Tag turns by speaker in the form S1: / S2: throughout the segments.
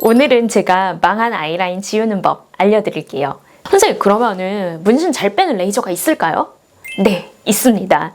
S1: 오늘은 제가 망한 아이라인 지우는 법 알려드릴게요. 선생님, 그러면은 문신 잘 빼는 레이저가 있을까요? 네, 있습니다.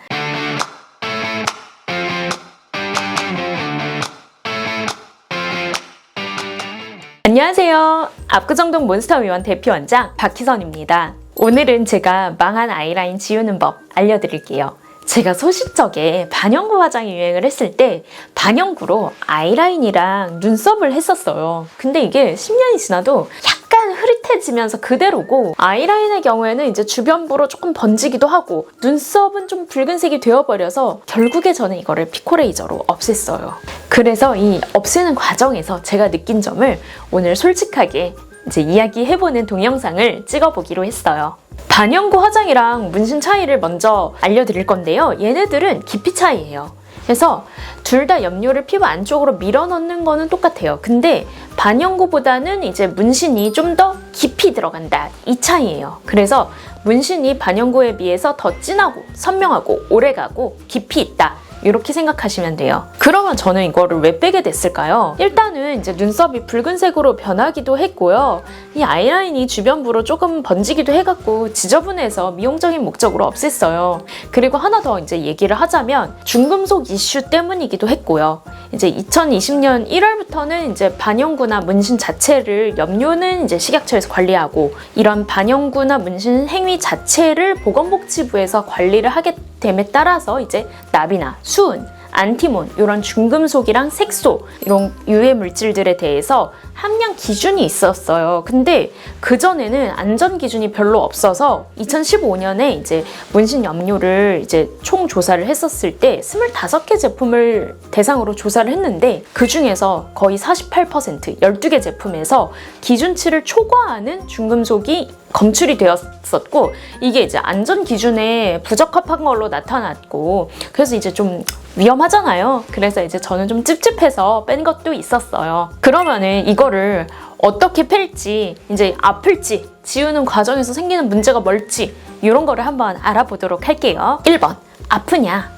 S1: 안녕하세요. 압구정동 몬스터위원 대표원장 박희선입니다. 오늘은 제가 망한 아이라인 지우는 법 알려드릴게요. 제가 소식적에 반영구 화장이 유행을 했을 때 반영구로 아이라인이랑 눈썹을 했었어요. 근데 이게 10년이 지나도 약간 흐릿해지면서 그대로고, 아이라인의 경우에는 이제 주변부로 조금 번지기도 하고 눈썹은 좀 붉은색이 되어버려서 결국에 저는 이거를 피코레이저로 없앴어요. 그래서 이 없애는 과정에서 제가 느낀 점을 오늘 솔직하게 이제 이야기해보는 동영상을 찍어보기로 했어요. 반영구 화장이랑 문신 차이를 먼저 알려드릴 건데요. 얘네들은 깊이 차이예요. 그래서 둘 다 염료를 피부 안쪽으로 밀어넣는 거는 똑같아요. 근데 반영구보다는 이제 문신이 좀 더 깊이 들어간다, 이 차이예요. 그래서 문신이 반영구에 비해서 더 진하고 선명하고 오래가고 깊이 있다, 이렇게 생각하시면 돼요. 그러면 저는 이거를 왜 빼게 됐을까요? 일단은 이제 눈썹이 붉은색으로 변하기도 했고요. 이 아이라인이 주변부로 조금 번지기도 해갖고 지저분해서 미용적인 목적으로 없앴어요. 그리고 하나 더 이제 얘기를 하자면 중금속 이슈 때문이기도 했고요. 이제 2020년 1월부터는 이제 반영구나 문신 자체를 염료는 이제 식약처에서 관리하고, 이런 반영구나 문신 행위 자체를 보건복지부에서 관리를 하게 됨에 따라서 이제 납이나 수은, 안티몬, 이런 중금속이랑 색소, 이런 유해 물질들에 대해서 함량 기준이 있었어요. 근데 그전에는 안전 기준이 별로 없어서 2015년에 이제 문신 염료를 이제 총 조사를 했었을 때 25개 제품을 대상으로 조사를 했는데, 그 중에서 거의 48%, 12개 제품에서 기준치를 초과하는 중금속이 검출이 되었었고, 이게 이제 안전 기준에 부적합한 걸로 나타났고, 그래서 이제 좀 위험하잖아요. 그래서 이제 저는 좀 찝찝해서 뺀 것도 있었어요. 그러면은 이거를 어떻게 팰지, 이제 아플지, 지우는 과정에서 생기는 문제가 뭘지, 이런 거를 한번 알아보도록 할게요. 1번, 아프냐?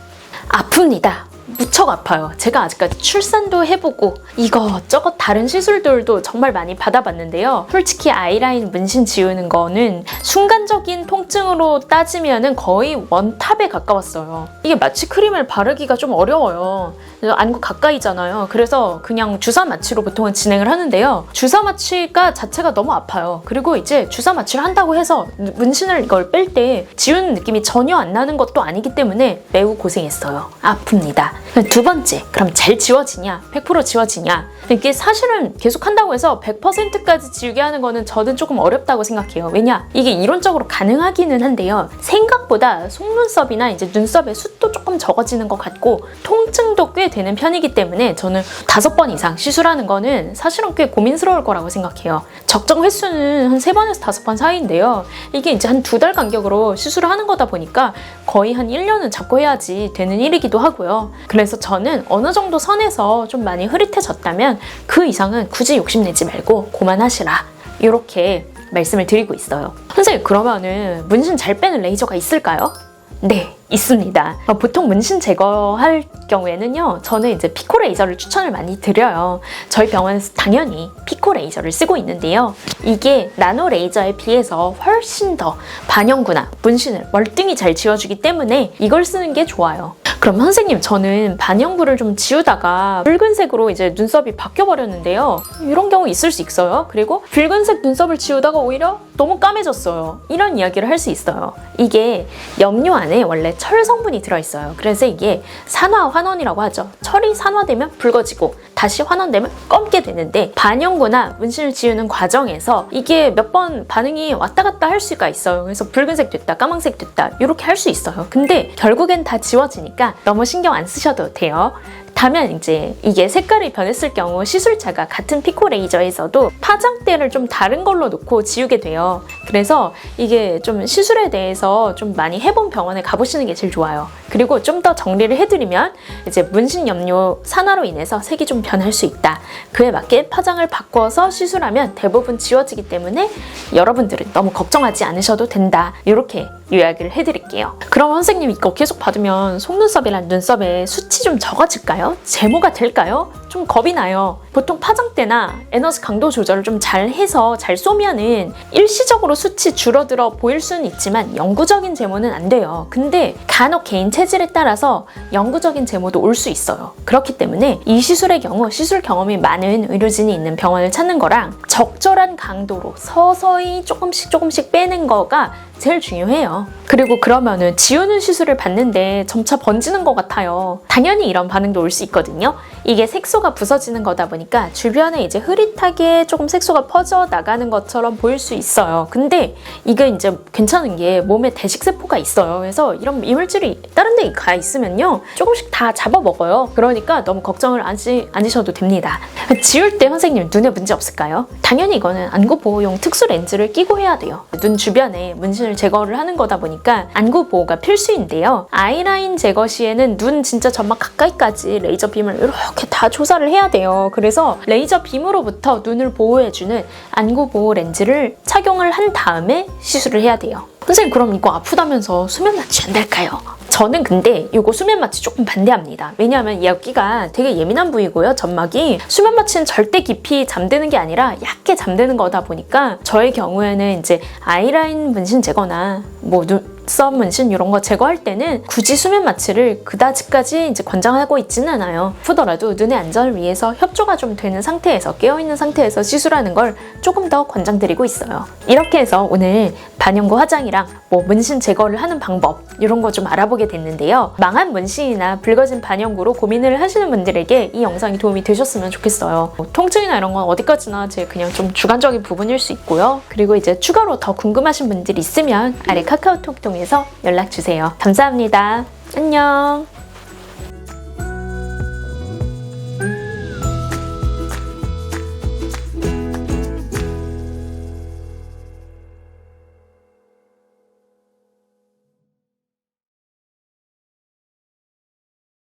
S1: 아픕니다. 무척 아파요. 제가 아직까지 출산도 해보고 이것저것 다른 시술들도 정말 많이 받아봤는데요. 솔직히 아이라인 문신 지우는 거는 순간적인 통증으로 따지면은 거의 원탑에 가까웠어요. 이게 마취 크림을 바르기가 좀 어려워요. 안구 가까이잖아요. 그래서 그냥 주사 마취로 보통은 진행을 하는데요. 주사 마취가 자체가 너무 아파요. 그리고 이제 주사 마취를 한다고 해서 문신을 이걸 뺄 때 지우는 느낌이 전혀 안 나는 것도 아니기 때문에 매우 고생했어요. 아픕니다. 두 번째, 그럼 잘 지워지냐? 100% 지워지냐? 이게 사실은 계속 한다고 해서 100%까지 지우게 하는 거는 저는 조금 어렵다고 생각해요. 왜냐? 이게 이론적으로 가능하기는 한데요. 생각보다 속눈썹이나 이제 눈썹의 숱도 조금 적어지는 것 같고 통증도 꽤 되는 편이기 때문에 저는 5번 이상 시술하는 거는 사실은 꽤 고민스러울 거라고 생각해요. 적정 횟수는 한 3번에서 5번 사이인데요. 이게 이제 한 2달 간격으로 시술을 하는 거다 보니까 거의 한 1년은 잡고 해야지 되는 일이기도 하고요. 그래서 저는 어느 정도 선에서 좀 많이 흐릿해졌다면 그 이상은 굳이 욕심내지 말고 그만하시라, 이렇게 말씀을 드리고 있어요. 선생님, 그러면은 문신 잘 빼는 레이저가 있을까요? 네, 있습니다. 보통 문신 제거할 경우에는요, 저는 이제 피코레이저를 추천을 많이 드려요. 저희 병원에서 당연히 피코레이저를 쓰고 있는데요. 이게 나노레이저에 비해서 훨씬 더 반영구나 문신을 월등히 잘 지워주기 때문에 이걸 쓰는 게 좋아요. 그럼 선생님, 저는 반영구를 좀 지우다가 붉은색으로 이제 눈썹이 바뀌어버렸는데요. 이런 경우 있을 수 있어요. 그리고 붉은색 눈썹을 지우다가 오히려 너무 까매졌어요. 이런 이야기를 할 수 있어요. 이게 염료 안에 원래 철 성분이 들어있어요. 그래서 이게 산화 환원이라고 하죠. 철이 산화되면 붉어지고 다시 환원되면 검게 되는데, 반영구나 문신을 지우는 과정에서 이게 몇 번 반응이 왔다 갔다 할 수가 있어요. 그래서 붉은색 됐다, 까만색 됐다, 이렇게 할 수 있어요. 근데 결국엔 다 지워지니까 너무 신경 안 쓰셔도 돼요. 다만 이제 이게 색깔이 변했을 경우 시술자가 같은 피코레이저에서도 파장대를 좀 다른 걸로 놓고 지우게 돼요. 그래서 이게 좀 시술에 대해서 좀 많이 해본 병원에 가보시는 게 제일 좋아요. 그리고 좀 더 정리를 해드리면, 이제 문신 염료 산화로 인해서 색이 좀 변할 수 있다. 그에 맞게 파장을 바꿔서 시술하면 대부분 지워지기 때문에 여러분들은 너무 걱정하지 않으셔도 된다, 이렇게 요약을 해드릴게요. 그럼 선생님, 이거 계속 받으면 속눈썹이랑 눈썹에 숱이 좀 적어질까요? 제모가 될까요? 좀 겁이 나요. 보통 파장대나 에너지 강도 조절을 좀 잘 해서 잘 쏘면은 일시적으로 수치 줄어들어 보일 수는 있지만 영구적인 제모는 안 돼요. 근데 간혹 개인 체질에 따라서 영구적인 제모도 올 수 있어요. 그렇기 때문에 이 시술의 경우 시술 경험이 많은 의료진이 있는 병원을 찾는 거랑 적절한 강도로 서서히 조금씩 빼는 거가 제일 중요해요. 그리고 그러면은 지우는 시술을 받는데 점차 번지는 것 같아요. 당연히 이런 반응도 올 수 있거든요. 이게 색소가 부서지는 거다 보니까 주변에 이제 흐릿하게 조금 색소가 퍼져 나가는 것처럼 보일 수 있어요. 근데 이게 이제 괜찮은 게 몸에 대식세포가 있어요. 그래서 이런 이물질이 다른 데 가 있으면요, 조금씩 다 잡아먹어요. 그러니까 너무 걱정을 않으셔도 됩니다. 지울 때 선생님 눈에 문제 없을까요? 당연히 이거는 안구 보호용 특수 렌즈를 끼고 해야 돼요. 눈 주변에 문신을 제거를 하는 거다 보니까 안구 보호가 필수인데요. 아이라인 제거 시에는 눈 진짜 점막 가까이까지 레이저 빔을 이렇게 다 조사를 해야 돼요. 그래서 레이저 빔으로부터 눈을 보호해주는 안구 보호 렌즈를 착용을 한 다음에 시술을 해야 돼요. 선생님, 그럼 이거 아프다면서 수면 마취 안 될까요? 저는 근데 이거 수면 마취 조금 반대합니다. 왜냐하면 여기가 되게 예민한 부위고요. 점막이 수면 마취는 절대 깊이 잠드는 게 아니라 얕게 잠드는 거다 보니까 저의 경우에는 이제 아이라인 문신 제거나 뭐 눈썹 문신 이런 거 제거할 때는 굳이 수면 마취를 그다지까지 이제 권장하고 있지는 않아요. 아프더라도 눈의 안전을 위해서 협조가 좀 되는 상태에서, 깨어있는 상태에서 시술하는 걸 조금 더 권장드리고 있어요. 이렇게 해서 오늘 반영구 화장이랑 뭐 문신 제거를 하는 방법 이런 거 좀 알아보게 됐는데요. 망한 문신이나 붉어진 반영구로 고민을 하시는 분들에게 이 영상이 도움이 되셨으면 좋겠어요. 뭐 통증이나 이런 건 어디까지나 제 그냥 좀 주관적인 부분일 수 있고요. 그리고 이제 추가로 더 궁금하신 분들이 있으면 아래 카카오톡 통해서 연락 주세요. 감사합니다. 안녕.